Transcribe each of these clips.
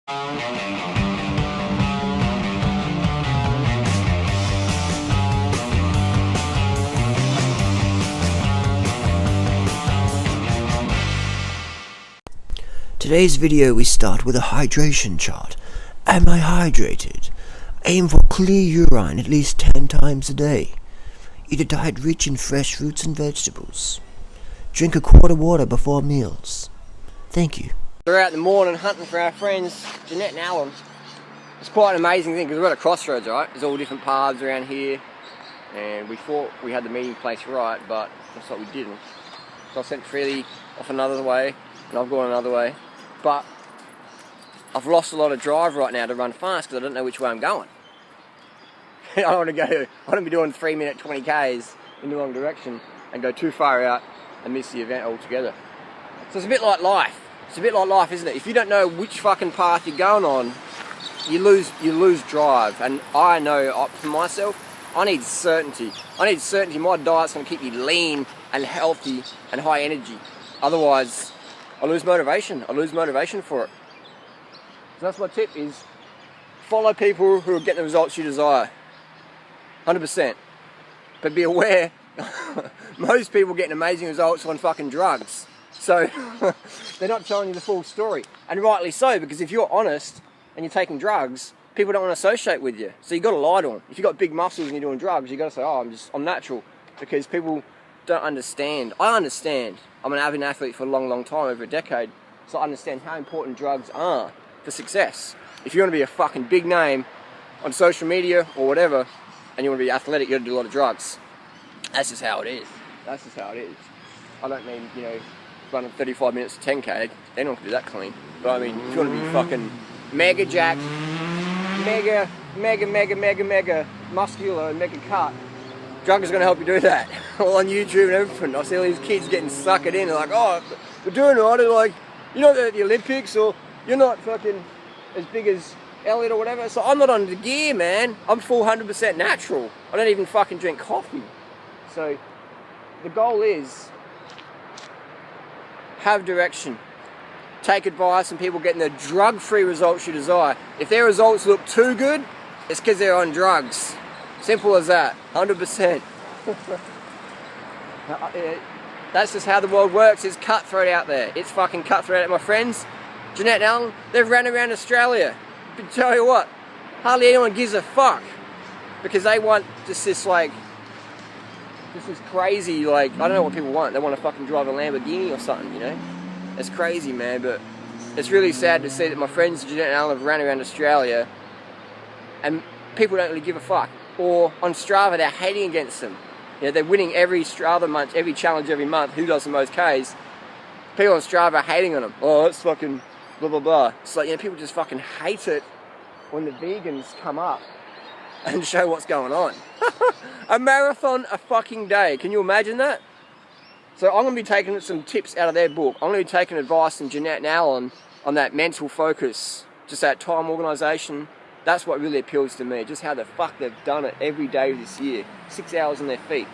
Today's video we start with a hydration chart. Am I hydrated? Aim for clear urine at least 10 times a day. Eat a diet rich in fresh fruits and vegetables. Drink a quart of water before meals. Thank you. We're out in the morning hunting for our friends Jeanette and Alan. It's quite an amazing thing because we're at a crossroads, right? There's all different paths around here, and we thought we had the meeting place right, but looks like we didn't. So I sent Freelee off another way, and I've gone another way. But I've lost a lot of drive right now to run fast because I don't know which way I'm going. I don't want to be doing 3-minute 20Ks in the wrong direction and go too far out and miss the event altogether. So it's a bit like life. It's a bit like life, isn't it? If you don't know which fucking path you're going on, you lose drive. And I know for myself, I need certainty. I need certainty. My diet's going to keep me lean and healthy and high energy. Otherwise, I lose motivation. I lose motivation for it. So that's my tip: is follow people who are getting the results you desire. 100%. But be aware, most people getting amazing results on fucking drugs. So they're not telling you the full story. And rightly so, because if you're honest and you're taking drugs, people don't want to associate with you. So you've got to lie to them. If you've got big muscles and you're doing drugs, you've got to say, oh, I'm natural. Because people don't understand. I understand. I'm an avid athlete for a long, long time, over a decade. So I understand how important drugs are for success. If you want to be a fucking big name on social media or whatever, and you want to be athletic, you got to do a lot of drugs. That's just how it is. That's just how it is. I don't mean, running 35 minutes to 10K. Anyone can do that clean. But I mean, if you want to be fucking mega jacked, mega muscular and mega cut, drugs are going to help you do that. All on YouTube and everything. I see all these kids getting suckered in. They're like, oh, we're doing all right. They're like, you're not at the Olympics, or you're not fucking as big as Elliot or whatever. So I'm not on the gear, man. I'm full 100% natural. I don't even fucking drink coffee. So the goal is have direction. Take advice from people getting the drug-free results you desire. If their results look too good, it's because they're on drugs. Simple as that. 100%. That's just how the world works. It's cutthroat out there. It's fucking cutthroat. My friends, Jeanette and Alan, they've ran around Australia. But tell you what, hardly anyone gives a fuck. Because they want just this crazy, I don't know what people want. They want to fucking drive a Lamborghini or something, It's crazy, man, but it's really sad to see that my friends Jeanette and Alan have ran around Australia and people don't really give a fuck. Or on Strava, they're hating against them. They're winning every Strava month, every challenge every month. Who does the most Ks? People on Strava are hating on them. Oh, that's fucking blah, blah, blah. It's like, people just fucking hate it when the vegans come up and show what's going on. A marathon a fucking day. Can you imagine that? So I'm going to be taking some tips out of their book. I'm going to be taking advice from Jeanette and Alan on that mental focus, just that time organisation. That's what really appeals to me, just how the fuck they've done it every day this year. 6 hours on their feet.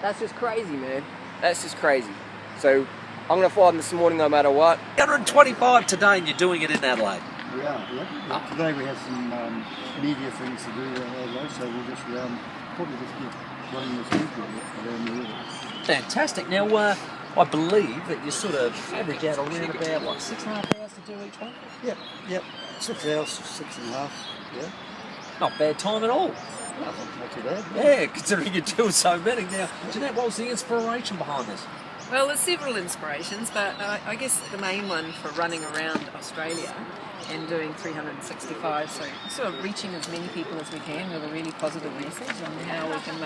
That's just crazy, man. That's just crazy. So I'm going to follow them this morning no matter what. 125 today and you're doing it in Adelaide. We are, yeah. Today we have some media things to do around Adelaide, so we'll just probably just keep running this week around the river. Fantastic. Now, I believe that you sort of average out around about, 6.5 hours to do each one? Yep. 6 hours, 6.5, yeah. Not bad time at all. Not too bad. Yeah, considering you're doing so many. Now, Jeanette, what was the inspiration behind this? Well, there's several inspirations, but I guess the main one for running around Australia and doing 365, so sort of reaching as many people as we can with a really positive message on how we can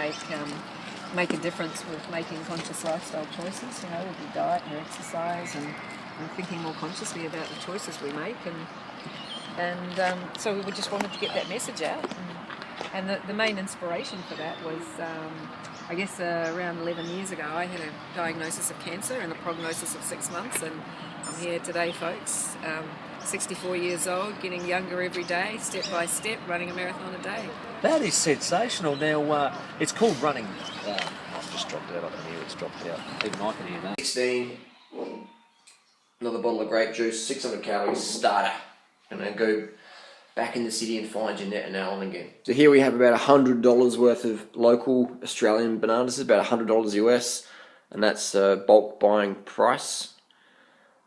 make a difference with making conscious lifestyle choices, with your diet and your exercise and thinking more consciously about the choices we make. And so we just wanted to get that message out. And the main inspiration for that was, I guess around 11 years ago, I had a diagnosis of cancer and a prognosis of 6 months, and I'm here today, folks. 64 years old, getting younger every day, step by step, running a marathon a day. That is sensational. Now, it's called running. I've just dropped out. I can hear it's dropped out. Even I can hear that. 16, another bottle of grape juice, 600 calories, starter. and then go back in the city and find Jeanette and Alan again. So here we have about $100 worth of local Australian bananas, about $100 US, and that's bulk buying price.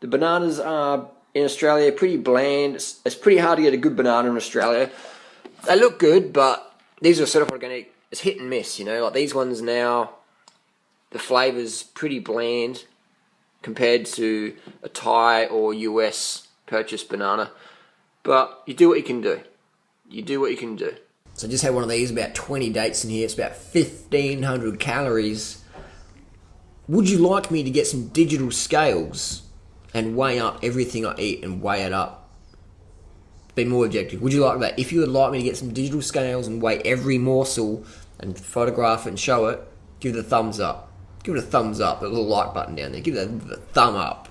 The bananas are in Australia pretty bland. It's pretty hard to get a good banana in Australia. They look good, but these are sort of organic. It's hit and miss, you know. Like these ones now, the flavour's pretty bland compared to a Thai or US purchased banana. But you do what you can do. You do what you can do. So I just had one of these, about 20 dates in here. It's about 1,500 calories. Would you like me to get some digital scales and weigh up everything I eat and weigh it up? Be more objective. Would you like that? If you would like me to get some digital scales and weigh every morsel and photograph it and show it, give it a thumbs up. Give it a thumbs up, a little like button down there. Give it a thumb up.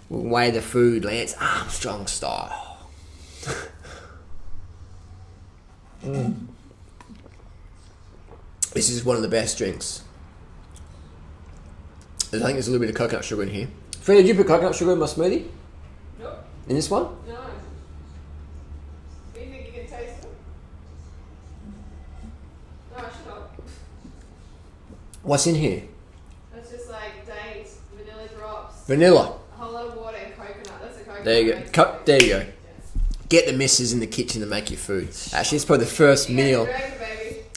We'll weigh the food, Lance Armstrong style. This is one of the best drinks. I think there's a little bit of coconut sugar in here. Freddie, did you put coconut sugar in my smoothie? Nope. In this one? No. Do you think you can taste it? No, I should not. What's in here? It's just like dates, vanilla drops, Vanilla. a whole lot of water and coconut. That's a coconut. There you go. There you go. Get the missus in the kitchen to make your food. Actually, it's probably the first meal.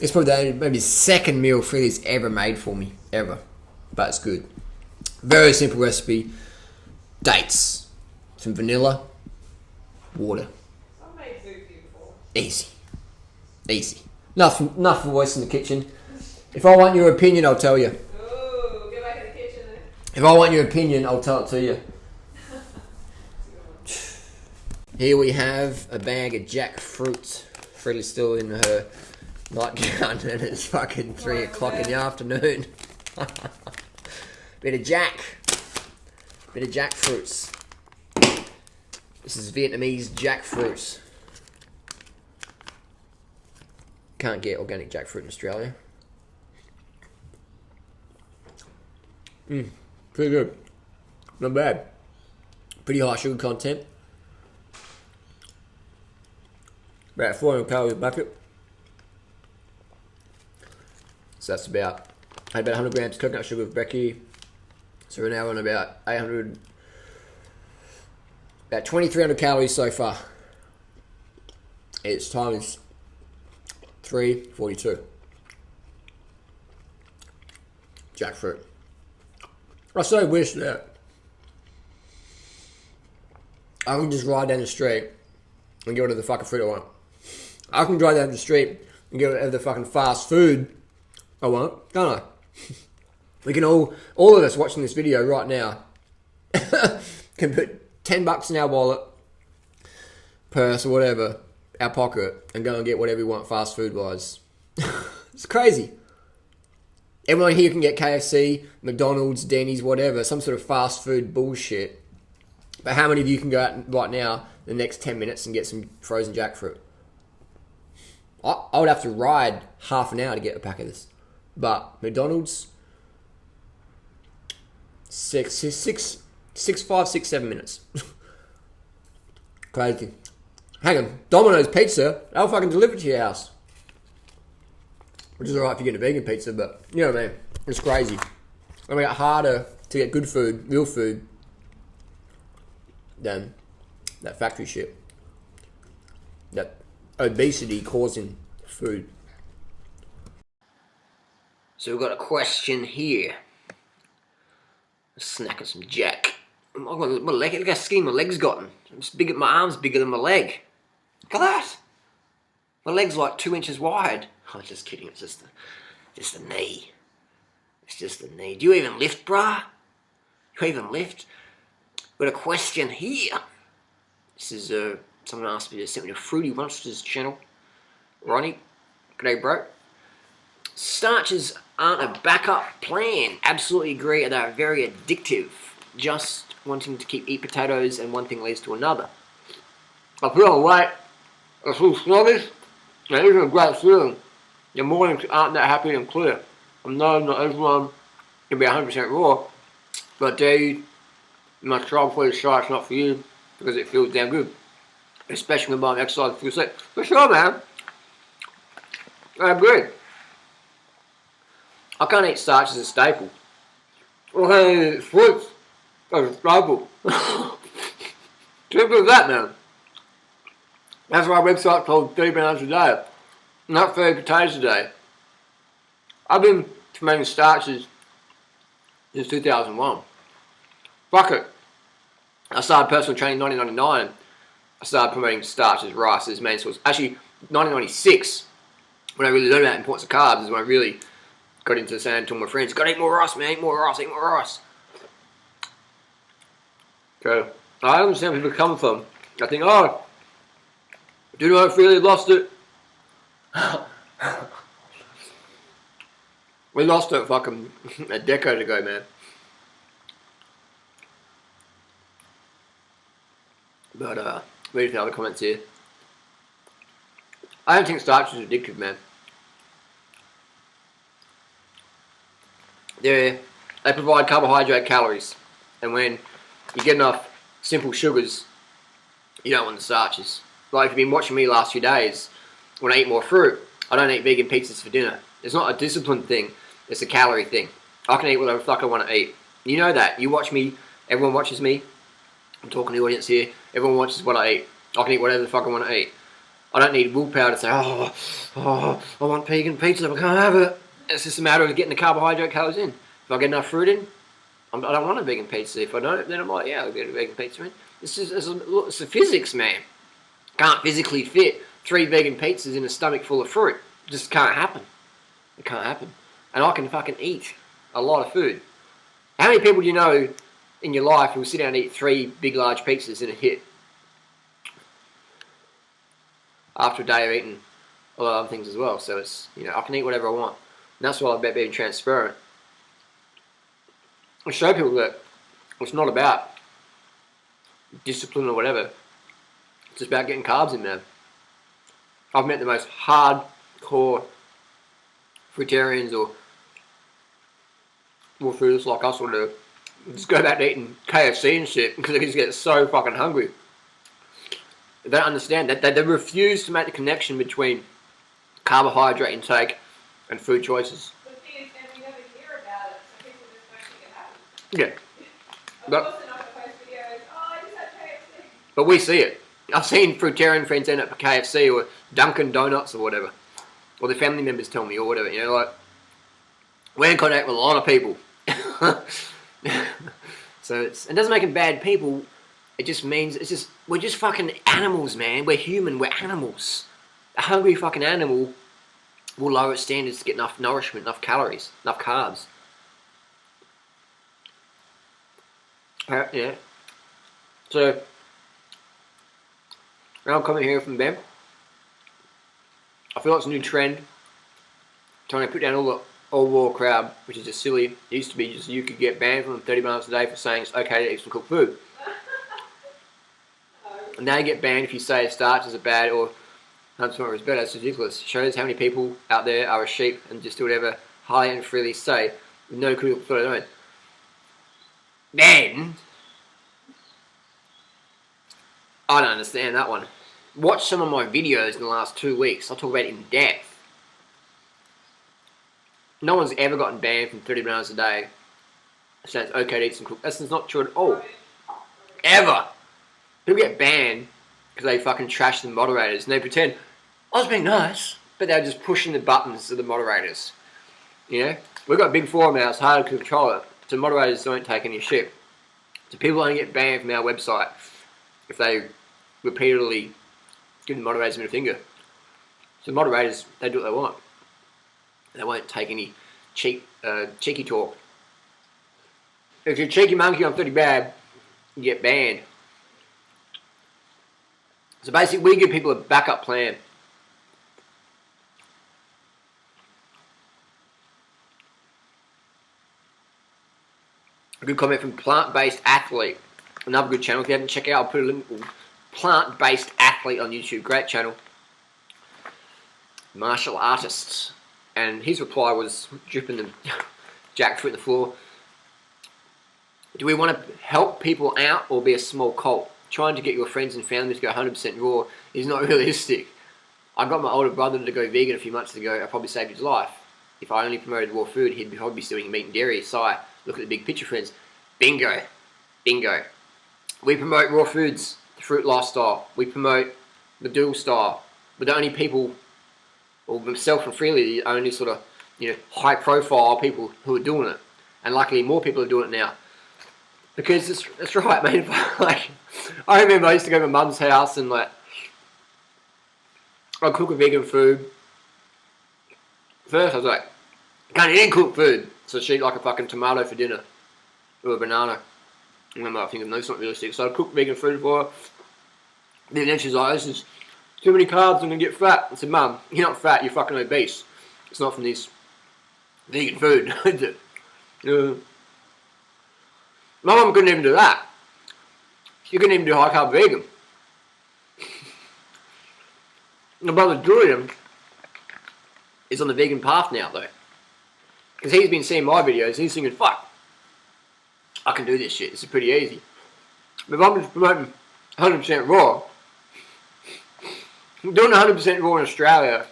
It's probably maybe the second meal Freely's ever made for me. Ever. But it's good. Very simple recipe. Dates. Some vanilla. Water. I've made food for you before. Easy. Easy. Enough voice in the kitchen. If I want your opinion, I'll tell you. Ooh, get back in the kitchen then. If I want your opinion, I'll tell it to you. Here we have a bag of jackfruit. Freely's still in her nightgown and it's fucking 3 o'clock in the afternoon. Bit of jackfruits. This is Vietnamese jackfruit. Can't get organic jackfruit in Australia. Pretty good. Not bad. Pretty high sugar content. About 400 calories a bucket. So that's about 100 grams of coconut sugar with brekkie. So we're now on about 800, about 2,300 calories so far. Its time is 3:42. Jackfruit. I so wish that I can just ride down the street and get whatever the fucking fruit I want. I can drive down the street and get whatever the fucking fast food I want, don't I? We can all of us watching this video right now can put $10 in our wallet, purse or whatever, our pocket, and go and get whatever we want fast food wise. It's crazy. Everyone here can get KFC, McDonald's, Denny's, whatever, some sort of fast food bullshit. But how many of you can go out right now the next 10 minutes and get some frozen jackfruit? I would have to ride half an hour to get a pack of this. But McDonald's, 5, 6, 7 minutes. Crazy. Hang on, Domino's Pizza, they'll fucking deliver it to your house. Which is alright if you get a vegan pizza, but you know what I mean? It's crazy. It'll make it harder to get good food, real food, than that factory shit. That obesity causing food. So we've got a question here. Snacking some jack. My leg, look how skinny my leg's gotten. My arm's bigger than my leg. Look at that. My leg's like 2 inches wide. Oh, just kidding. It's just the knee. It's just the knee. Do you even lift, brah? You even lift? Got a question here. This is someone asked me to send me a Fruity Monsters channel. Ronnie, g'day, bro. Starches aren't a backup plan. Absolutely agree. They're very addictive. Just wanting to eat potatoes and one thing leads to another. I put on weight. I feel sluggish. And it isn't a great feeling. Your mornings aren't that happy and clear. I know not everyone can be 100% raw, but dude, you must try before you try. It's not for you because it feels damn good. Especially when I'm exercising for sleep. For sure, man. I agree. I can't eat starch as a staple. I can't eat fruits as a staple. Simple as that, man. That's why my website's called 30 bananas a day, not 30 potatoes a day. I've been promoting starches since 2001. Fuck it. I started personal training in 1999. I started promoting starch as rice as main source. Actually, 1996, when I really learned about the importance of carbs, is when I really got into saying to my friends, gotta eat more rice, man, eat more rice, eat more rice. So, I understand where people come from. I think, oh, do you know if Freelee lost it? We lost it fucking a decade ago, man. But, read the other comments here. I don't think starch is addictive, man. They provide carbohydrate calories. And when you get enough simple sugars, you don't want the starches. Like if you've been watching me the last few days, when I eat more fruit, I don't eat vegan pizzas for dinner. It's not a discipline thing, it's a calorie thing. I can eat whatever the fuck I want to eat. You know that. You watch me, everyone watches me. I'm talking to the audience here. Everyone watches what I eat. I can eat whatever the fuck I want to eat. I don't need willpower to say, oh, I want vegan pizza, I can't have it. It's just a matter of getting the carbohydrate calories in. If I get enough fruit in, I don't want a vegan pizza. If I don't, then I'm like, yeah, I'll get a vegan pizza in. It's the physics, man. Can't physically fit 3 vegan pizzas in a stomach full of fruit. It just can't happen. It can't happen. And I can fucking eat a lot of food. How many people do you know in your life who will sit down and eat 3 big, large pizzas in a hit? After a day of eating a lot of other things as well. So it's, you know, I can eat whatever I want. And that's why I'm about being transparent. I show people that it's not about discipline or whatever. It's just about getting carbs in there. I've met the most hardcore fruitarians or more foodists like us will do. Just go back to eating KFC and shit because they just get so fucking hungry. They don't understand that. They refuse to make the connection between carbohydrate intake and food choices. The thing is, and we never hear about it, so people just don't think it happens. Yeah. Of course, they're not going to post videos, oh, I just had KFC. But we see it. I've seen fruitarian friends end up at KFC or Dunkin' Donuts or whatever. Or the family members tell me or whatever. You know, like, we're in contact with a lot of people. So it doesn't make them bad people. It just means, we're just fucking animals, man. We're human, we're animals. A hungry fucking animal will lower its standards to get enough nourishment, enough calories, enough carbs. Yeah. So, I'll comment here from Ben. I feel like it's a new trend. Trying to put down all the old war crowd, which is just silly. It used to be just you could get banned from 30 bananas a day for saying it's okay to eat some cooked food. And now you get banned if you say starches are bad or 100% is better. It's ridiculous. It shows how many people out there are a sheep and just do whatever Harley and Freelee say with no critical thought of their own. Then, I don't understand that one. Watch some of my videos in the last 2 weeks. I'll talk about it in depth. No one's ever gotten banned from 30 bananas a day. So it's okay to eat some cooked. That's not true at all. Ever. People get banned because they fucking trash the moderators and they pretend, I was being nice, but they're just pushing the buttons of the moderators. You know? We've got a big forum now, it's hard to control it. So moderators don't take any shit. So people only get banned from our website if they repeatedly give the moderators a middle finger. So moderators, they do what they want. They won't take any cheeky talk. If you're a cheeky monkey on 30 bad, you get banned. So basically, we give people a backup plan. A good comment from Plant-Based Athlete. Another good channel. If you haven't checked it out, I'll put a link. Plant-Based Athlete on YouTube. Great channel. Martial artists. And his reply was dripping the jackfruit in the floor. Do we want to help people out or be a small cult? trying to get your friends and family to go 100% raw is not realistic. I got my older brother to go vegan a few months ago. I probably saved his life. If I only promoted raw food, he'd probably be still eating meat and dairy. So look at the big picture, friends. Bingo. Bingo. We promote raw foods, the fruit lifestyle. We promote the dual style. We're the only people, or myself and Freelee, the only sort of, high profile people who are doing it. And luckily more people are doing it now. Because it's right, man. Like, I remember I used to go to my mum's house and like, I'd cook a vegan food. First I was like, can't eat cooked food. So she'd eat like a fucking tomato for dinner. Or a banana. And I'm like thinking, no, it's not realistic. So I'd cook vegan food for her. Then she's like, this is too many carbs, I'm gonna get fat. I said, Mum, you're not fat, you're fucking obese. It's not from this vegan food, is it? My mum couldn't even do that. She couldn't even do high carb vegan. My brother Durian is on the vegan path now though. Because he's been seeing my videos, he's thinking, fuck, I can do this shit, this is pretty easy. But if I'm just promoting 100% raw, doing 100% raw in Australia,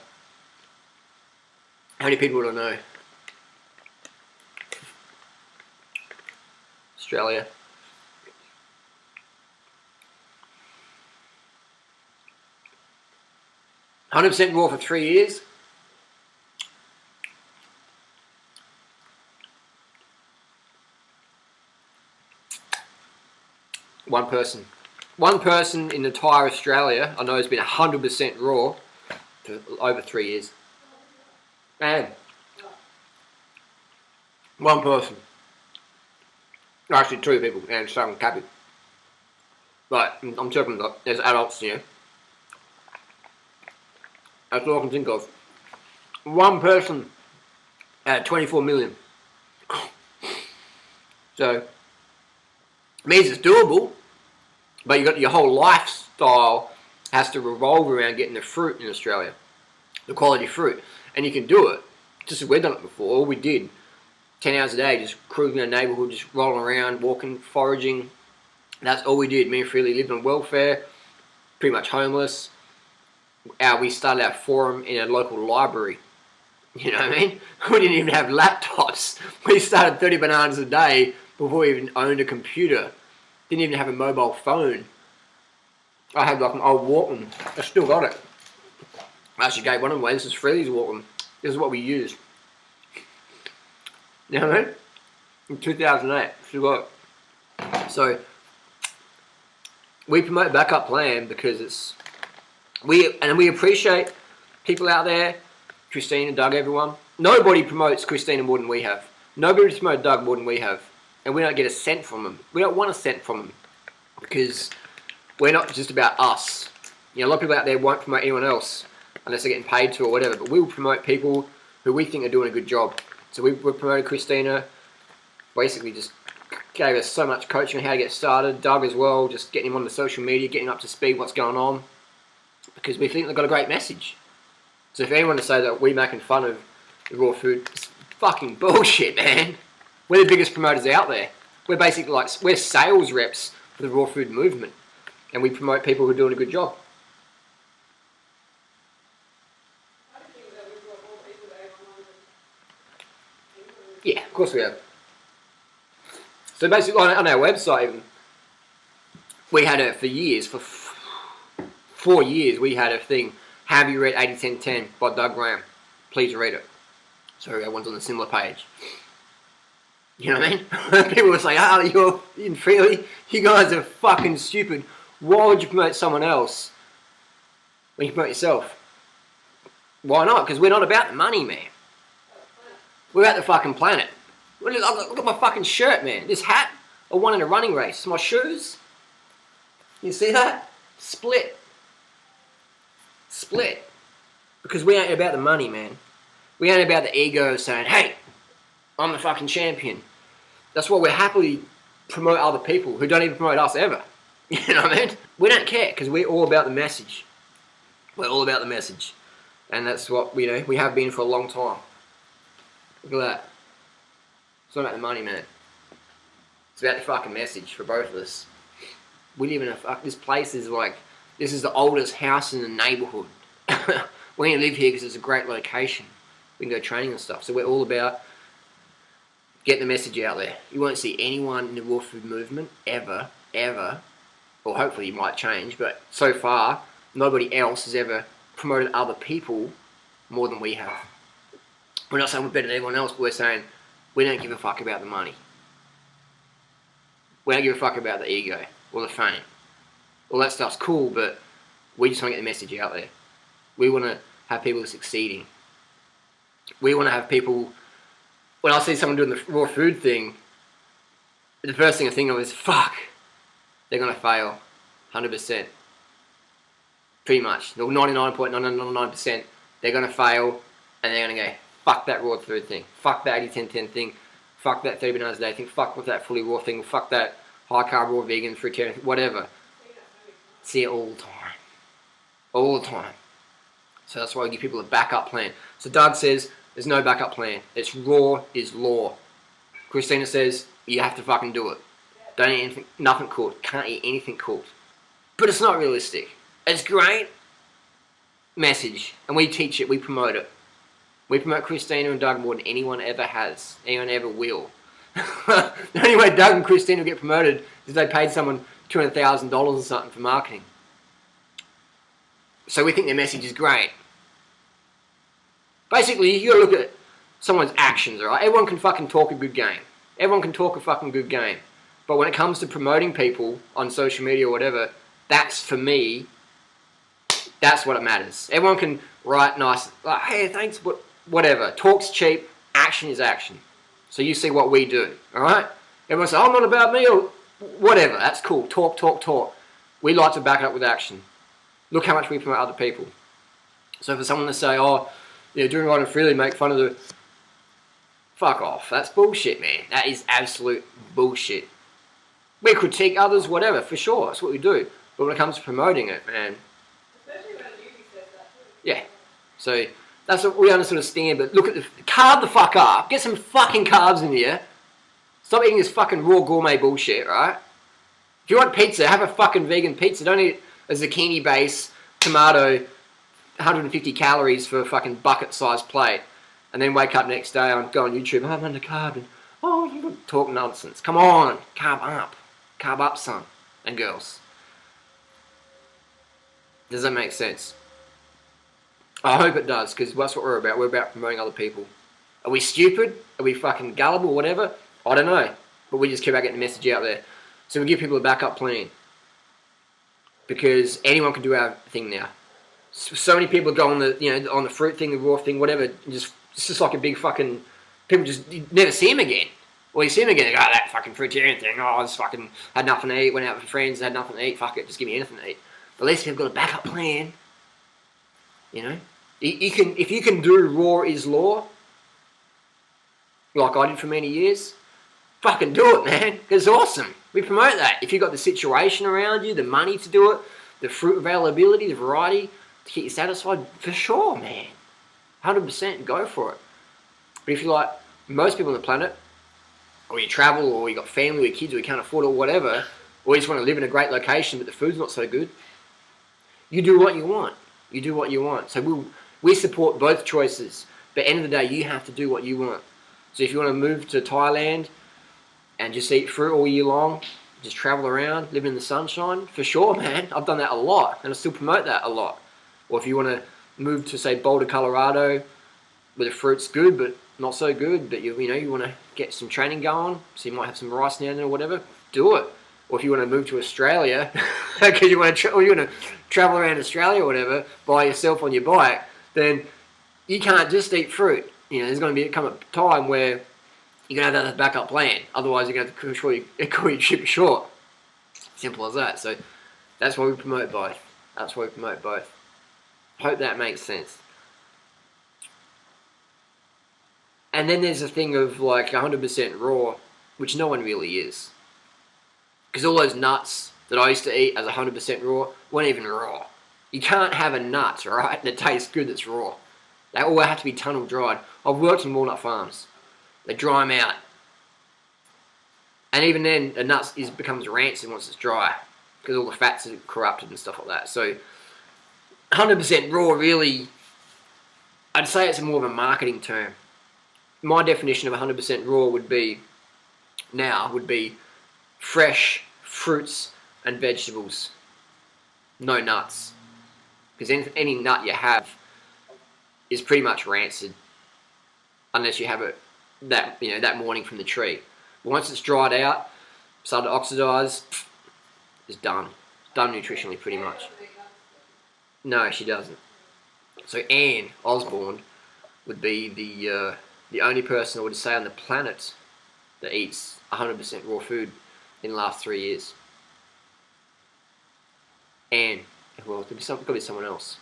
how many people do I know? Australia. "100% raw for 3 years." One person. One person in entire Australia I know has been 100% raw for over 3 years. Man. One person. Actually, 2 people, and some cabin. But I'm talking about as adults, That's all I can think of. One person at 24 million. So, it means it's doable, but your whole lifestyle has to revolve around getting the fruit in Australia. The quality fruit. And you can do it. Just as we've done it before. All we did, 10 hours a day, just cruising in the neighbourhood, just rolling around, walking, foraging. That's all we did. Me and Freelee lived on welfare, pretty much homeless. We started our forum in a local library. You know what I mean? We didn't even have laptops. We started 30 bananas a day before we even owned a computer. Didn't even have a mobile phone. I had like an old Walkman. I still got it. I actually gave one of them away. This is Freelee's Walkman. This is what we used. You know what I mean? In 2008. Still got it. So, we promote Backup Plan because it's... We appreciate people out there, Christine and Doug, everyone. Nobody promotes Christina more than we have. Nobody promotes Doug more than we have. And we don't get a cent from them. We don't want a cent from them. Because we're not just about us. A lot of people out there won't promote anyone else unless they're getting paid to or whatever. But we'll promote people who we think are doing a good job. So we promoted Christina. Basically just gave us so much coaching on how to get started. Doug as well, just getting him on the social media, getting him up to speed what's going on. Because we think they've got a great message. So if anyone to say that we're making fun of the raw food, it's fucking bullshit, man. We're the biggest promoters out there. We're basically like, we're sales reps for the raw food movement. And we promote people who are doing a good job. Yeah, of course we have. So basically on our website even, we had it for years, for 4 years we had a thing, have you read 80-10-10 by Doug Graham? Please read it. So everyone's on a similar page. You know what I mean? People will say, you're in Freelee, you guys are fucking stupid. Why would you promote someone else when you promote yourself? Why not? Because we're not about the money, man. We're about the fucking planet. Look at my fucking shirt, man. This hat, I won in a running race. My shoes, you see that? Split. Split. Because we ain't about the money, man. We ain't about the ego saying, hey, I'm the fucking champion. That's why we happily promote other people who don't even promote us ever. You know what I mean? We don't care because we're all about the message. We're all about the message. And that's what, we have been for a long time. Look at that. It's not about the money, man. It's about the fucking message for both of us. We live in this place is like, this is the oldest house in the neighbourhood. We're going to live here because it's a great location. We can go training and stuff. So we're all about getting the message out there. You won't see anyone in the raw food movement ever, or hopefully it might change, but so far, nobody else has ever promoted other people more than we have. We're not saying we're better than everyone else, but we're saying we don't give a fuck about the money. We don't give a fuck about the ego or the fame. All that stuff's cool, but we just want to get the message out there. We want to have people succeeding. We want to have people... When I see someone doing the raw food thing, the first thing I think of is, fuck, they're going to fail. 100%. Pretty much. 99.999%, they're going to fail, and they're going to go, fuck that raw food thing. Fuck that 80-10-10 thing. Fuck that 30 bananas a day thing. Fuck with that fully raw thing. Fuck that high carb, raw, vegan, fruitarian, whatever. See it all the time. All the time. So that's why we give people a backup plan. So Doug says, there's no backup plan. It's raw is law. Christina says, you have to fucking do it. Don't eat anything, nothing cooked. Can't eat anything cooked. But it's not realistic. It's great message, and we teach it, we promote it. We promote Christina and Doug more than anyone ever has. Anyone ever will. The only way Doug and Christina will get promoted is they paid someone $200,000 or something for marketing. So we think their message is great. Basically, you gotta look at someone's actions, alright? Everyone can fucking talk a good game. Everyone can talk a fucking good game. But when it comes to promoting people on social media or whatever, that's, for me, that's what it matters. Everyone can write nice, like, hey, thanks, but whatever. Talk's cheap, action is action. So you see what we do, alright? Everyone says, oh, not about me, or whatever. That's cool. Talk, talk, talk. We like to back it up with action. Look how much we promote other people. So for someone to say, oh, yeah, Durianrider and Freelee make fun of the... Fuck off. That's bullshit, man. That is absolute bullshit. We critique others, whatever, for sure. That's what we do. But when it comes to promoting it, man... Yeah. So, that's what we understand. But look at the... Carb the fuck up. Get some fucking carbs in here. Stop eating this fucking raw gourmet bullshit, right? If you want pizza, have a fucking vegan pizza. Don't eat a zucchini base, tomato, 150 calories for a fucking bucket-sized plate. And then wake up next day and go on YouTube, oh, I'm under carb, and oh, you talk nonsense. Come on, carb up. Carb up, son and girls. Does that make sense? I hope it does, because that's what we're about. We're about promoting other people. Are we stupid? Are we fucking gullible, whatever? I don't know. But we just keep on getting the message out there. So we give people a backup plan. Because anyone can do our thing now. So many people go on the, you know, on the fruit thing, the raw thing, whatever. It's just like a big fucking... People just you never see them again. Or you see them again, they go, oh, that fucking fruitarian thing. Oh, I just fucking had nothing to eat, went out with friends, had nothing to eat. Fuck it, just give me anything to eat. But at least if you've got a backup plan, you know. You can, if you can do raw is law, like I did for many years, fucking do it, man. Because it's awesome. We promote that. If you've got the situation around you, the money to do it, the fruit availability, the variety to keep you satisfied, for sure, man. 100% go for it. But if you're like most people on the planet, or you travel, or you got family, or your kids, or you can't afford it, or whatever, or you just want to live in a great location but the food's not so good, you do what you want. You do what you want. So we support both choices. But at the end of the day, you have to do what you want. So if you want to move to Thailand and just eat fruit all year long, just travel around, live in the sunshine, for sure, man. I've done that a lot, and I still promote that a lot. Or if you want to move to, say, Boulder, Colorado, where the fruit's good, but not so good, but you know, you want to get some training going, so you might have some rice down there or whatever, do it. Or if you want to move to Australia, because you want to travel around Australia or whatever by yourself on your bike, then you can't just eat fruit. You know, there's going to come a time where you're going to have a backup plan. Otherwise, you're going to have to call your trip short. Simple as that. So that's why we promote both. That's why we promote both. Hope that makes sense. And then there's a thing of like 100% raw, which no one really is. Because all those nuts that I used to eat as 100% raw weren't even raw. You can't have a nut, right, that tastes good that's raw. They all have to be tunnel dried. I've worked in walnut farms. They dry them out. And even then, a nut becomes rancid once it's dry. because all the fats are corrupted and stuff like that. So 100% raw really, I'd say it's more of a marketing term. My definition of 100% raw would be fresh fruits and vegetables, no nuts, because any nut you have is pretty much rancid unless you have it that morning from the tree. But once it's dried out, started to oxidize, it's done. It's done nutritionally pretty much. No, she doesn't. So Anne Osborne would be the only person I would say on the planet that eats 100% raw food in the last 3 years. Anne, well, it could be someone else.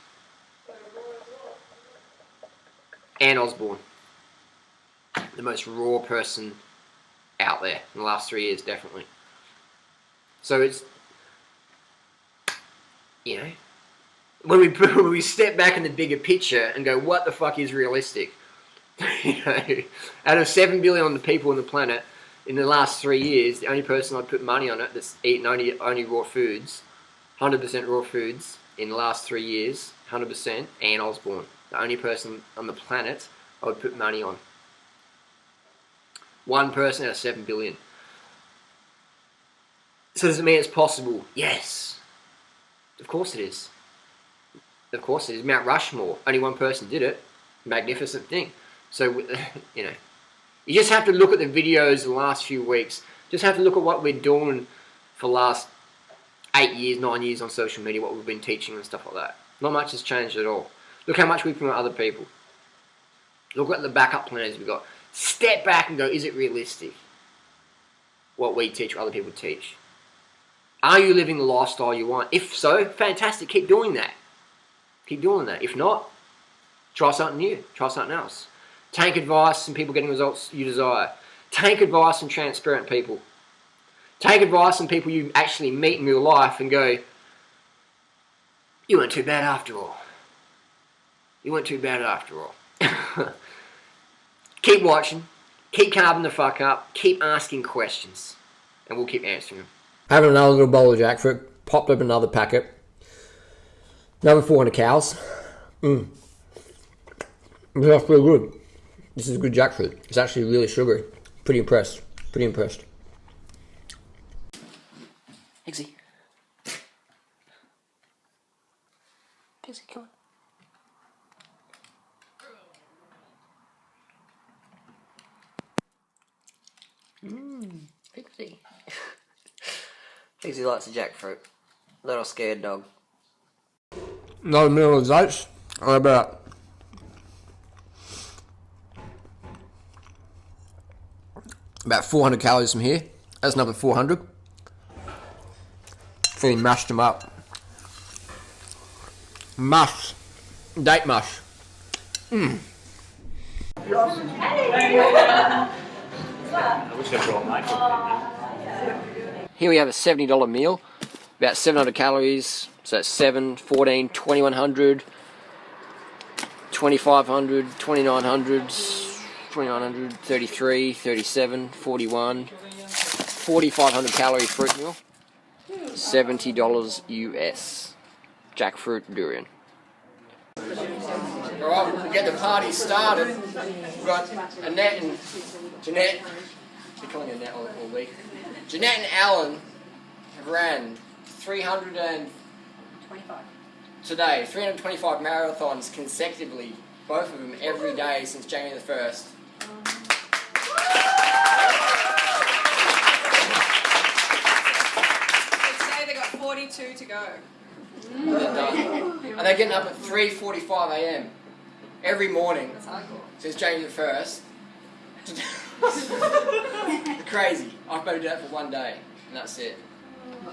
Anne Osborne, the most raw person out there in the last 3 years, definitely. So it's, when we step back in the bigger picture and go, what the fuck is realistic? Out of 7 billion people on the planet, in the last 3 years, the only person I'd put money on it that's eaten only raw foods, 100% raw foods, in the last 3 years, 100%, Anne Osborne. The only person on the planet I would put money on. One person out of 7 billion. So does it mean it's possible? Yes. Of course it is. Of course it is. Mount Rushmore, only one person did it. Magnificent thing. So, you just have to look at the videos the last few weeks. Just have to look at what we're doing for the last 8 years, 9 years on social media, what we've been teaching and stuff like that. Not much has changed at all. Look how much we promote other people. Look at the backup plans we've got. Step back and go, is it realistic? What we teach, what other people teach. Are you living the lifestyle you want? If so, fantastic, keep doing that. Keep doing that. If not, try something new, try something else. Take advice from people getting results you desire. Take advice from transparent people. Take advice from people you actually meet in real life and go, you weren't too bad after all. You weren't too bad after all. Keep watching. Keep carving the fuck up. Keep asking questions. And we'll keep answering them. Having another little bowl of jackfruit. Popped up another packet. Another 400 cows. This is pretty good. This is good jackfruit. It's actually really sugary. Pretty impressed. Pretty impressed. Pixie. Pixie, come on. Pixie. Pixie likes the jackfruit. Little scared dog. Another meal of oats. How about 400 calories from here. That's another 400. Feeling mashed them up. Mush. Date mush. I wish I brought my cooking. Here we have a $70 meal. About 700 calories. So that's 7, 14, 2100, 2500, 2900, 2900, 33, 37, 41, 4500 calorie fruit meal. $70 US. Jackfruit durian. Alright, we'll get the party started. We've got Annette and Jeanette. We're calling Annette all week. Jeanette and Alan have ran 325 marathons consecutively, both of them every day since January the 1st. Today they got 42 to go. They're done. And they're getting up at 3:45 a.m. every morning since January the 1st. Crazy. I've got to do that for one day, and that's it.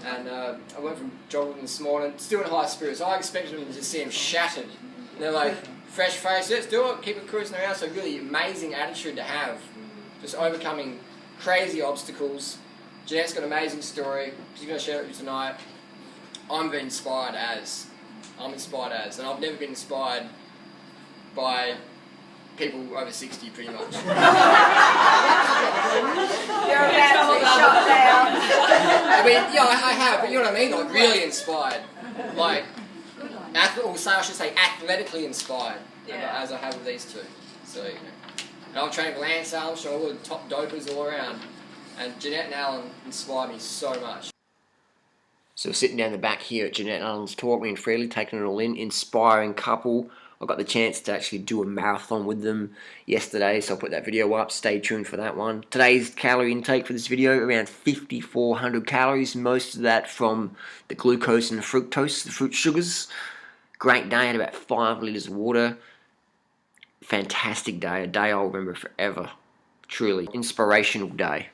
And I went from jogging this morning, still in high spirits. I expected them to just see them shattered. And they're like, fresh face, let's do it, keep it cruising around. So really amazing attitude to have. Just overcoming crazy obstacles. Jeanette's got an amazing story. She's going to share it with you tonight. I'm inspired as. And I've never been inspired by people over 60 pretty much. You're about to be shot down. I mean, yeah, I have, but you know what I mean? Like, really inspired. Like, I should say athletically inspired, as I have with these two. So, you know. And I'm training Lance Allen, so all the top dopers all around. And Jeanette and Alan inspire me so much. So we're sitting down the back here at Jeanette and Alan's talk, me and Freelee, taking it all in, inspiring couple. I got the chance to actually do a marathon with them yesterday, so I'll put that video up. Stay tuned for that one. Today's calorie intake for this video, around 5,400 calories, most of that from the glucose and the fructose, the fruit sugars. Great day, had about 5 litres of water. Fantastic day, a day I'll remember forever. Truly, inspirational day.